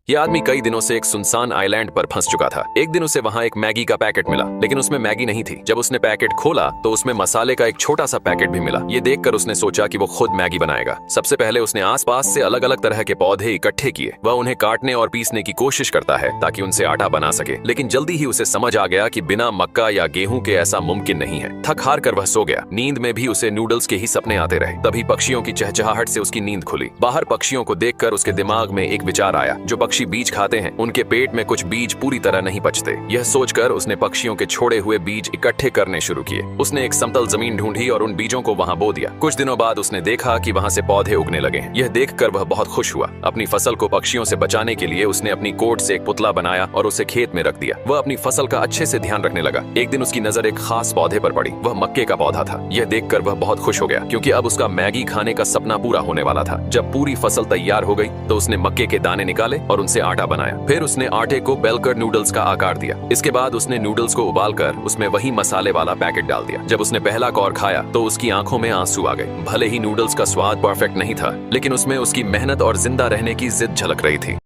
यह आदमी कई दिनों से एक सुनसान आइलैंड पर फंस चुका था। एक दिन उसे वहां एक मैगी का पैकेट मिला, लेकिन उसमें मैगी नहीं थी। जब उसने पैकेट खोला तो उसमें मसाले का एक छोटा सा पैकेट भी मिला। ये देखकर उसने सोचा कि वो खुद मैगी बनाएगा। सबसे पहले उसने आसपास से अलग अलग तरह के पौधे इकट्ठे किए। वह उन्हें काटने और पीसने की कोशिश करता है ताकि उनसे आटा बना सके, लेकिन जल्दी ही उसे समझ आ गया कि बिना मक्का या गेहूं के ऐसा मुमकिन नहीं है। थक हार कर वह सो गया। नींद में भी उसे नूडल्स के ही सपने आते रहे। तभी पक्षियों की चहचहाहट से उसकी नींद खुली। बाहर पक्षियों को देखकर उसके दिमाग में एक विचार आया, जो पक्षी बीज खाते हैं उनके पेट में कुछ बीज पूरी तरह नहीं पचते। यह सोचकर उसने पक्षियों के छोड़े हुए बीज इकट्ठे करने शुरू किए। उसने एक समतल जमीन ढूंढी और उन बीजों को वहां बो दिया। कुछ दिनों बाद उसने देखा कि वहां से पौधे उगने लगे। यह देखकर वह बहुत खुश हुआ। अपनी फसल को पक्षियों से बचाने के लिए उसने अपनी कोट से एक पुतला बनाया और उसे खेत में रख दिया। वह अपनी फसल का अच्छे से ध्यान रखने लगा। एक दिन उसकी नजर एक खास पौधे पर पड़ी। वह मक्के का पौधा था। यह देखकर वह बहुत खुश हो गया, क्योंकि अब उसका मैगी खाने का सपना पूरा होने वाला था। जब पूरी फसल तैयार हो गई तो उसने मक्के के दाने निकाले और उनसे आटा बनाया। फिर उसने आटे को बेलकर नूडल्स का आकार दिया। इसके बाद उसने नूडल्स को उबालकर उसमें वही मसाले वाला पैकेट डाल दिया। जब उसने पहला कौर खाया तो उसकी आंखों में आंसू आ गए। भले ही नूडल्स का स्वाद परफेक्ट नहीं था, लेकिन उसमें उसकी मेहनत और जिंदा रहने की जिद झलक रही थी।